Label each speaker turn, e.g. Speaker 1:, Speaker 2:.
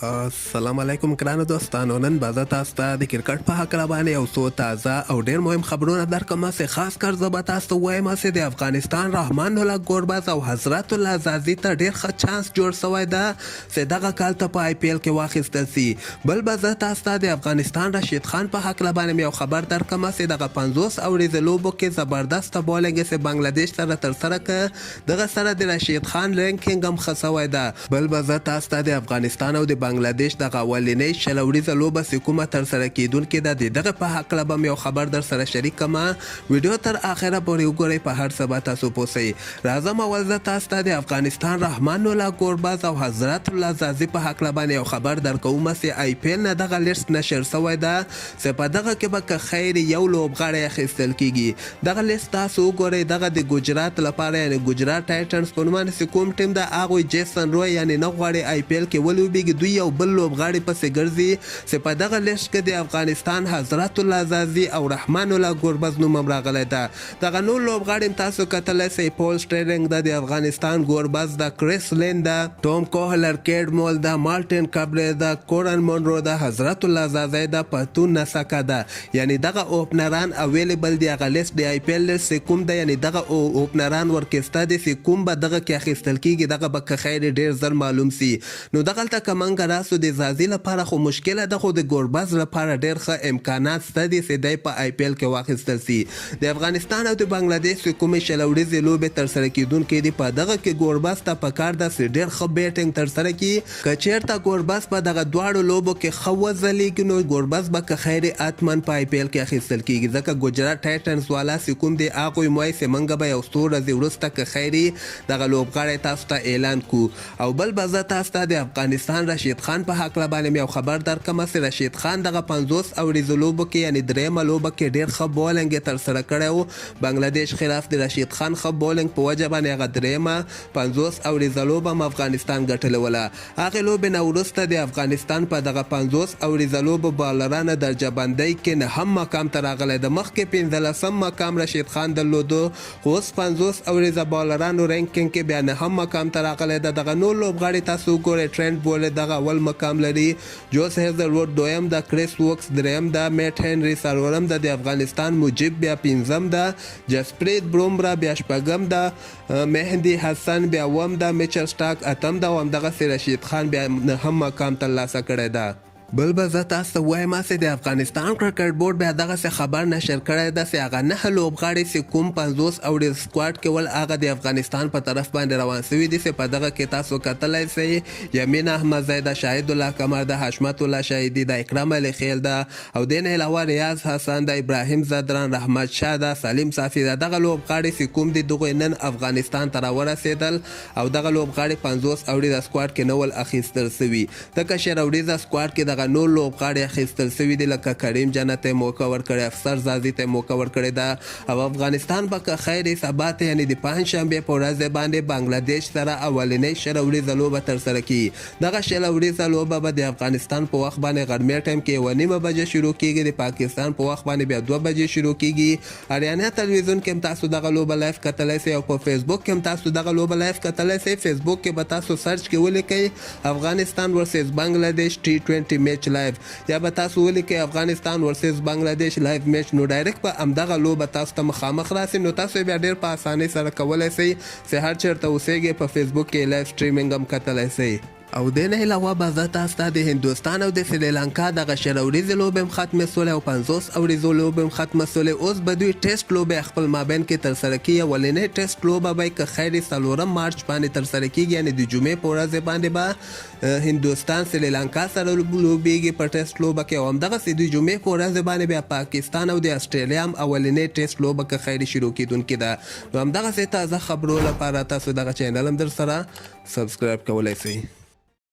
Speaker 1: السلام علیکم ګرانو دوستانو. نن به زه تاسو ته د کرکټ په هکله باندې یو څو تازه او ډېر مهم خبرونه درکړم. خاص کر زه به تاسو ته وایم چې د افغانستان رحمان الله ګوربز او حضرت الله زازي ته ډېر ښه چانس جوړ شوی ده چې دغه کال ته په آی پی ایل کې واخیستل سي. بل به زه تاسو ته د افغانستان رشید خان په هکله باندې یو خبر درکړم چې دغه 50 اوریزه لوبو کې زبردست بولینګ چې بنګلادیش سره ترسره کړ. دغه سره د رشید خان رینکینګ هم ښه شوی ده. بل به زه تاسو ته د افغانستان او د بنگلادیش دغه اولنۍ شلوریزه لوبه چې کومه ترسره کیدونکې ده د دغه په هکله به یو خبر در سره شریک کړم. ویډیو تر اخره پورې وګورئ، په هر څه به تاسو پوه شئ. راځم اول زه تاسو ته د افغانستان رحمان الله ګوربز او حضرت الله زازي په هکله باندې یو خبر درکوم چې آی پی ایل نه دغه لیست نشر شوی ده چې په دغه کې به که خیر یو لوبغاړی اخیستل کیږي. دغه لیست تاسو وګورئ. دغه د ګجرات لپاره یعنی ګجرات ټایټنز په نوم چې کوم ټیم ده هغوی جیسن روی یعنی نه غواړي آی پی ایل کې ولوبېږي. دوی یو بل لوبغاړي پسې ګرځي چې په دغه لیست کې د افغانستان حضرت الله زازي او رحمان الله ګوربز نوم هم راغلی ده. دغه نور لوبغاړي تاسو کتلی شئ. پول سټیرنګ ده د افغانستان ګوربز ده، کریس لین ده، ټوم کوهلر، کیډ مول ده، مارټین کبری ده، کورن مونرو ده، حضرت الله زازي ده، پتون نسکه ده. یعنی دغه اوپنران اویلیبل دی. هغه لیست د آی پی ایل لیست کوم ده یعنی دغه اوپنران ورکسته دي چې کوم به دغه کې اخیستل کیږي دغه به که خیر ډېر زر معلوم سي. نو دغلته که منګه راسو د زازي لپاره خو مشکله ده، خو د ګوربز لپاره ډېر ښه امکانات شته دي چې دی په آی پی ایل کې واخیستل سي. د افغانستان او د بنګلادیش چې کومې شلوریزې لوبې ترسره کیدونکې دي په دغه کې ګوربز ته پکار ده چې ډېر ښه بیټینګ ترسره کړي. که چېرته ګوربز په دغه دواړو لوبو کې ښه وځلیږي نو ګوربز به که خیر اتمن په آی پی ایل کې اخیستل کیږي. ځکه ګجرات ټایټنز والا چې کوم دی هغوی وایي چې موږ به یو څو ورځې وروسته که خیري دغه لوبغاړی تاسو ته اعلان کړو. او بل به زه تاسو ته د افغانستان رشید خان په هکله باندې یو خبر درکړم چې رشید خان دغه 50 اوریزو لوبو کې یعنی درېیمه لوبه کې ډېر ښه بولینګ یې ترسره کړی و. بنګلادیش خلاف د رشید خان ښه بولینګ په وجه باندې هغه درېیمه 50 اوریزه لوبه هم افغانستان ګټلې وله. هغې لوبې نه وروسته د افغانستان په دغه 50 اوریزه لوبو بالرانه درجه بندۍ کې نهم مقام ته راغلی. د مخکې 15 مقام رشید خان درلودو، خو اوس 50 اوریزه بالرانو رینکینګ کې بیا نهم مقام ته راغلی ده. دغه نور لوبغاړي تاسو وګورئ. ټرینټ بولې دغه اول مقام لري، جوس هیزلوډ دویم ده، کریس ووکس دریم ده، میټ هنري څلورم ده، د افغانستان مجیب بیا پنځم ده، جسپریت برومرا بیا شپږم ده، مهدي حسن بیا اووم ده، میچل سټاک اتم ده او همدغسې رشید خان بیا نهم مقام ترلاسه کړی ده. بل به زه تاسو ته وایم چې د افغانستان کرکټ بورډ بیا دغسې خبر نشر کړی ده چې هغه 9 لوبغاړي چې کوم 50 اوریز سکواډ کې ول هغه د افغانستان په طرف باندې روان شوي دي چې په دغه کې تاسو کتلی شئ. یمین احمدزی ده، شاهد الله قمر ده، حشمت الله شهیدي ده، اکرم علي خیل ده او دې نه علاوه ریاض حسن ده، ابراهیم زدران، رحمت شاه ده، سلیم صافي ده. دغه لوبغاړي چې کوم دي دغوی نن افغانستان ته راورسېدل او دغه لوبغاړي 50 اوریزه سکواډ کې نه ول اخیستل شوي. ځکه شروریزه سکواډ کې دغه نور لوبغاړي اخیستل شوي دي لکه کریم جنت ته موقع ورکړی، افسر زازي ته موقع ورکړې ده او افغانستان به که خیر سبا ته یعنې د پنجشنبې په ورځ باندې بنګلادیش سره اولنۍ شلوریزه لوبه ترسره کړي. دغه شلوریزه لوبه به د افغانستان په وخت باندې غرمې ټایم کې 1:30 بجې شروع کیږي، د پاکستان په وخت باندې بیا 2 بجې شروع کیږي. اریانا تلویزیون کې هم تاسو دغه لوبه لایف کتلی شئ او په فیسبوک کې هم تاسو دغه لوبه لایف کتلی شئ. فیسبوک کې به تاسو سرچ کې ولیکئ افغانستان ورسز بنګلادیش T20 میچ لایف یا به تاسو ولیکئ افغانستان ورسز بنګلادیش لایف میچ. نو ډایرکټ به همدغه لوبه تاسو ته مخامخ راسي. نو تاسو بیا ډېر په اسانۍ سره کولی شئ چې هر چېرته اوسیږئ په فیسبوک کې لایف سټریمینګ هم کتلی شئ. او دې نه علاوه به زه تاسو ته د هندوستان او د سریلانکا دغه شلوریزې لوبې هم ختمې شولې او 50 اوریزو لوبې هم ختمه شولې. اوس به دوی ټیسټ لوبې خپل مابین کې ترسره کړي. اولنۍ ټیسټ لوبه به که خیر 4 مارچ باندې ترسره کیږي یعنې د جمعې په ورځ باندې به هندوستان سریلانکا سره لوبېږي په ټیسټ لوبه کې او همدغسې د جمعې په ورځ باندې بیا پاکستان او د استرالیا هم اولنۍ ټیسټ لوبه که خیر شروع کیدونکې ده. نو همدغسې تازه خبرو لپاره تاسو دغه چینل هم در سره سبسکرایب کولی شئ.